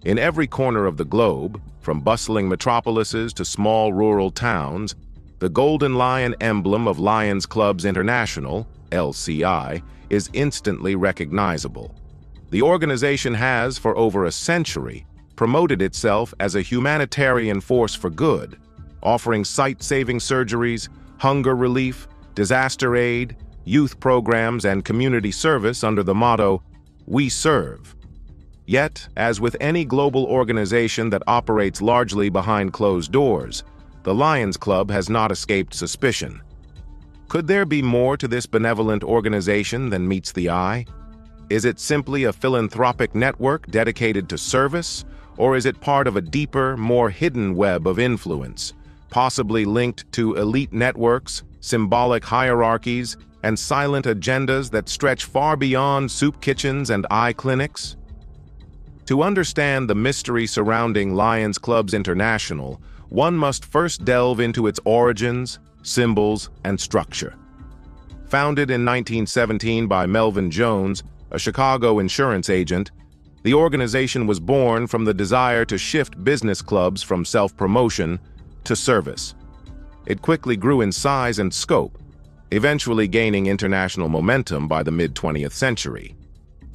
In every corner of the globe, from bustling metropolises to small rural towns, the Golden Lion emblem of Lions Clubs International, LCI, is instantly recognizable. The organization has, for over a century, promoted itself as a humanitarian force for good, offering sight-saving surgeries, hunger relief, disaster aid, youth programs, and community service under the motto, "We serve." Yet, as with any global organization that operates largely behind closed doors, the Lions Club has not escaped suspicion. Could there be more to this benevolent organization than meets the eye? Is it simply a philanthropic network dedicated to service, or is it part of a deeper, more hidden web of influence, possibly linked to elite networks, symbolic hierarchies, and silent agendas that stretch far beyond soup kitchens and eye clinics? To understand the mystery surrounding Lions Clubs International, one must first delve into its origins, symbols, and structure. Founded in 1917 by Melvin Jones, a Chicago insurance agent, the organization was born from the desire to shift business clubs from self-promotion to service. It quickly grew in size and scope, eventually gaining international momentum by the mid-20th century.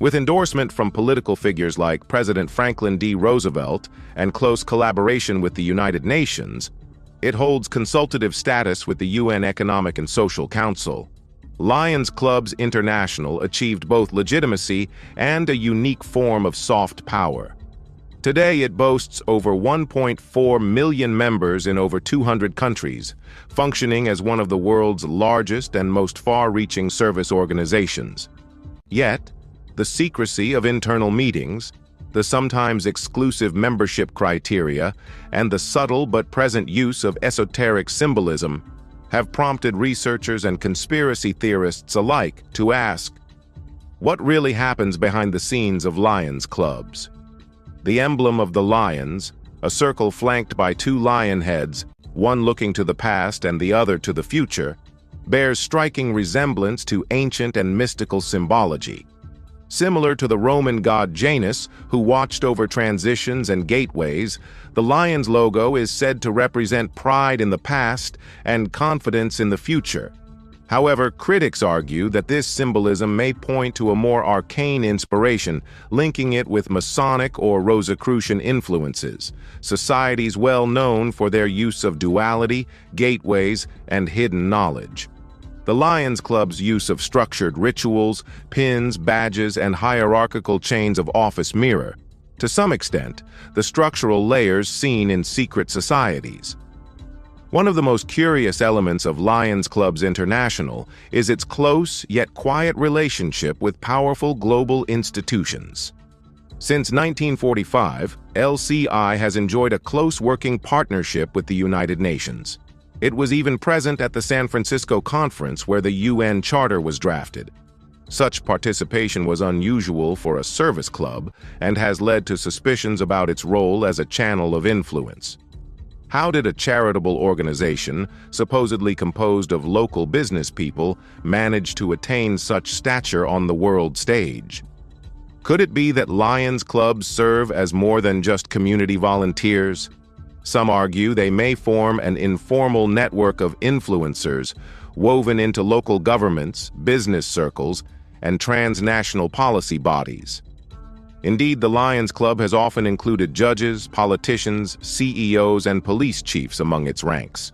With endorsement from political figures like President Franklin D. Roosevelt and close collaboration with the United Nations, it holds consultative status with the UN Economic and Social Council. Lions Clubs International achieved both legitimacy and a unique form of soft power. Today, it boasts over 1.4 million members in over 200 countries, functioning as one of the world's largest and most far-reaching service organizations. Yet, the secrecy of internal meetings, the sometimes exclusive membership criteria, and the subtle but present use of esoteric symbolism have prompted researchers and conspiracy theorists alike to ask, what really happens behind the scenes of Lions Clubs? The emblem of the lions, a circle flanked by two lion heads, one looking to the past and the other to the future, bears striking resemblance to ancient and mystical symbology. Similar to the Roman god Janus, who watched over transitions and gateways, the lion's logo is said to represent pride in the past and confidence in the future. However, critics argue that this symbolism may point to a more arcane inspiration, linking it with Masonic or Rosicrucian influences, societies well known for their use of duality, gateways, and hidden knowledge. The Lions Club's use of structured rituals, pins, badges, and hierarchical chains of office mirror, to some extent, the structural layers seen in secret societies. One of the most curious elements of Lions Clubs International is its close yet quiet relationship with powerful global institutions. Since 1945, LCI has enjoyed a close working partnership with the United Nations. It was even present at the San Francisco conference where the UN Charter was drafted. Such participation was unusual for a service club and has led to suspicions about its role as a channel of influence. How did a charitable organization, supposedly composed of local business people, manage to attain such stature on the world stage? Could it be that Lions Clubs serve as more than just community volunteers? Some argue they may form an informal network of influencers woven into local governments, business circles, and transnational policy bodies. Indeed, the Lions Club has often included judges, politicians, CEOs, and police chiefs among its ranks.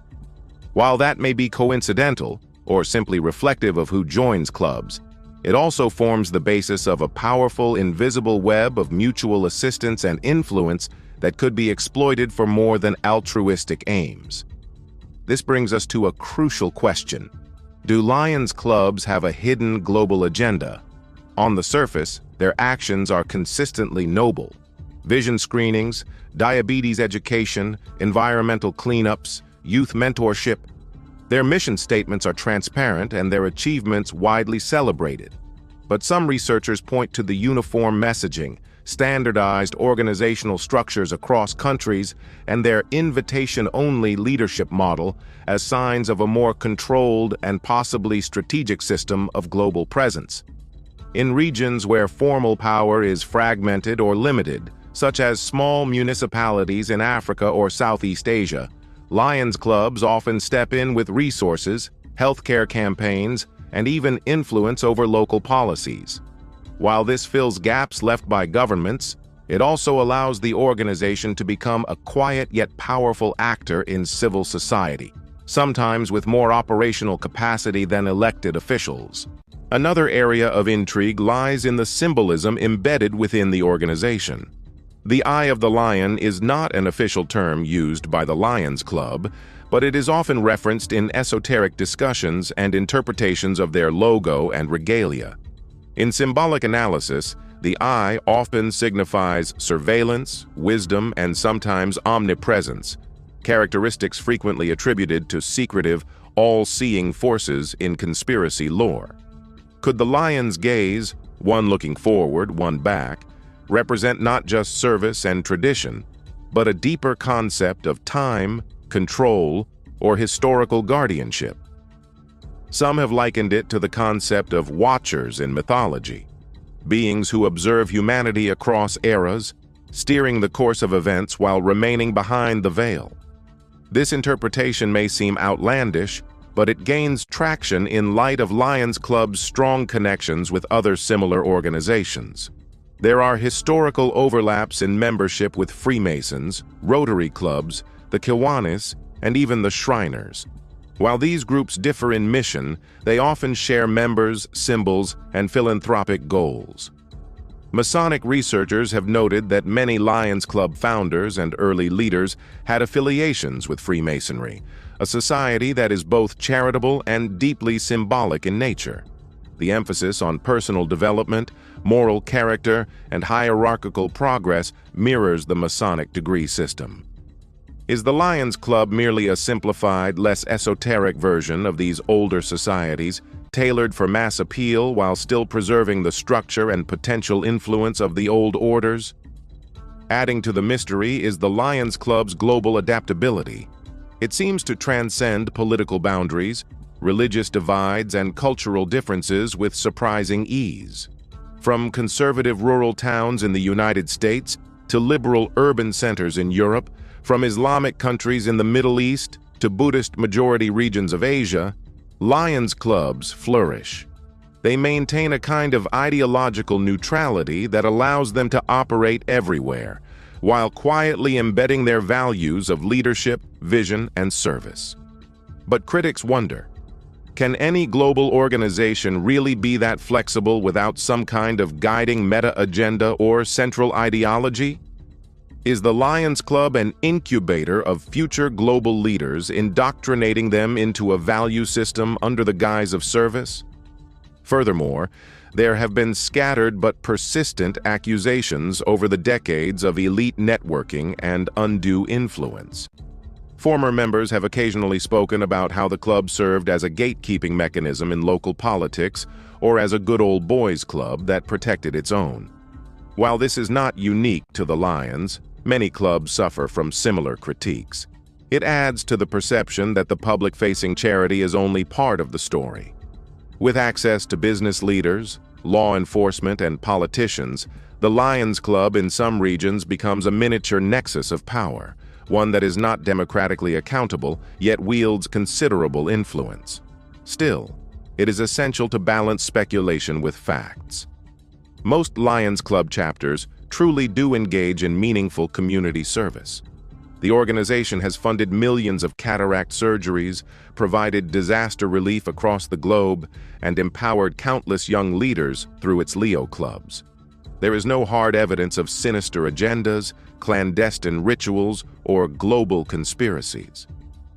While that may be coincidental, or simply reflective of who joins clubs, it also forms the basis of a powerful, invisible web of mutual assistance and influence that could be exploited for more than altruistic aims. This brings us to a crucial question. Do Lions Clubs have a hidden global agenda? On the surface, their actions are consistently noble. Vision screenings, diabetes education, environmental cleanups, youth mentorship. Their mission statements are transparent and their achievements widely celebrated. But some researchers point to the uniform messaging, standardized organizational structures across countries, and their invitation-only leadership model as signs of a more controlled and possibly strategic system of global presence. In regions where formal power is fragmented or limited, such as small municipalities in Africa or Southeast Asia, Lions Clubs often step in with resources, healthcare campaigns, and even influence over local policies. While this fills gaps left by governments, it also allows the organization to become a quiet yet powerful actor in civil society, sometimes with more operational capacity than elected officials. Another area of intrigue lies in the symbolism embedded within the organization. The Eye of the Lion is not an official term used by the Lions Club, but it is often referenced in esoteric discussions and interpretations of their logo and regalia. In symbolic analysis, the eye often signifies surveillance, wisdom, and sometimes omnipresence, characteristics frequently attributed to secretive, all-seeing forces in conspiracy lore. Could the lion's gaze, one looking forward, one back, represent not just service and tradition, but a deeper concept of time, control, or historical guardianship? Some have likened it to the concept of watchers in mythology, beings who observe humanity across eras, steering the course of events while remaining behind the veil. This interpretation may seem outlandish, but it gains traction in light of Lions Club's strong connections with other similar organizations. There are historical overlaps in membership with Freemasons, Rotary clubs, the Kiwanis, and even the Shriners. While these groups differ in mission, they often share members, symbols, and philanthropic goals. Masonic researchers have noted that many Lions Club founders and early leaders had affiliations with Freemasonry, a society that is both charitable and deeply symbolic in nature. The emphasis on personal development, moral character, and hierarchical progress mirrors the Masonic degree system. Is the Lions Club merely a simplified, less esoteric version of these older societies, tailored for mass appeal while still preserving the structure and potential influence of the old orders? Adding to the mystery is the Lions Club's global adaptability. It seems to transcend political boundaries, religious divides, and cultural differences with surprising ease. From conservative rural towns in the United States to liberal urban centers in Europe, from Islamic countries in the Middle East to Buddhist-majority regions of Asia, Lions Clubs flourish. They maintain a kind of ideological neutrality that allows them to operate everywhere, while quietly embedding their values of leadership, vision, and service. But critics wonder, can any global organization really be that flexible without some kind of guiding meta-agenda or central ideology? Is the Lions Club an incubator of future global leaders, indoctrinating them into a value system under the guise of service? Furthermore, there have been scattered but persistent accusations over the decades of elite networking and undue influence. Former members have occasionally spoken about how the club served as a gatekeeping mechanism in local politics or as a good old boys club that protected its own. While this is not unique to the Lions, many clubs suffer from similar critiques. It adds to the perception that the public-facing charity is only part of the story. With access to business leaders, law enforcement, and politicians, the Lions Club in some regions becomes a miniature nexus of power, one that is not democratically accountable, yet wields considerable influence. Still, it is essential to balance speculation with facts. Most Lions Club chapters truly do engage in meaningful community service. The organization has funded millions of cataract surgeries, provided disaster relief across the globe, and empowered countless young leaders through its Leo clubs. There is no hard evidence of sinister agendas, clandestine rituals, or global conspiracies.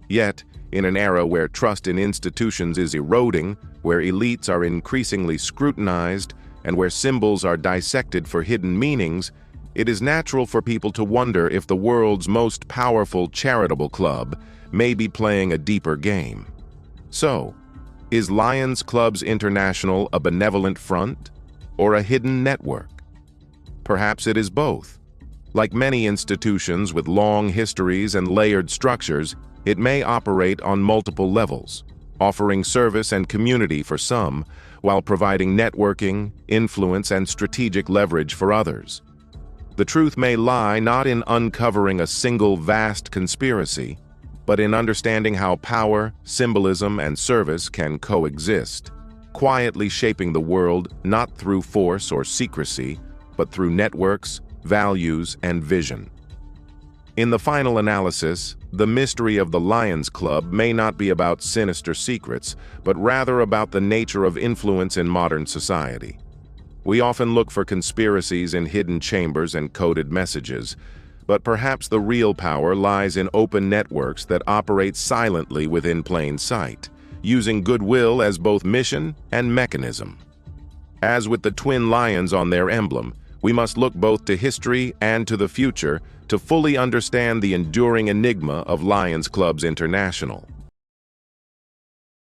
Yet, in an era where trust in institutions is eroding, where elites are increasingly scrutinized, and where symbols are dissected for hidden meanings, it is natural for people to wonder if the world's most powerful charitable club may be playing a deeper game. So, is Lions Clubs International a benevolent front or a hidden network? Perhaps it is both. Like many institutions with long histories and layered structures, it may operate on multiple levels, offering service and community for some, while providing networking, influence, and strategic leverage for others. The truth may lie not in uncovering a single vast conspiracy, but in understanding how power, symbolism, and service can coexist, quietly shaping the world not through force or secrecy, but through networks, values, and vision. In the final analysis, the mystery of the Lions Club may not be about sinister secrets, but rather about the nature of influence in modern society. We often look for conspiracies in hidden chambers and coded messages, but perhaps the real power lies in open networks that operate silently within plain sight, using goodwill as both mission and mechanism. As with the twin lions on their emblem, we must look both to history and to the future to fully understand the enduring enigma of Lions Clubs International.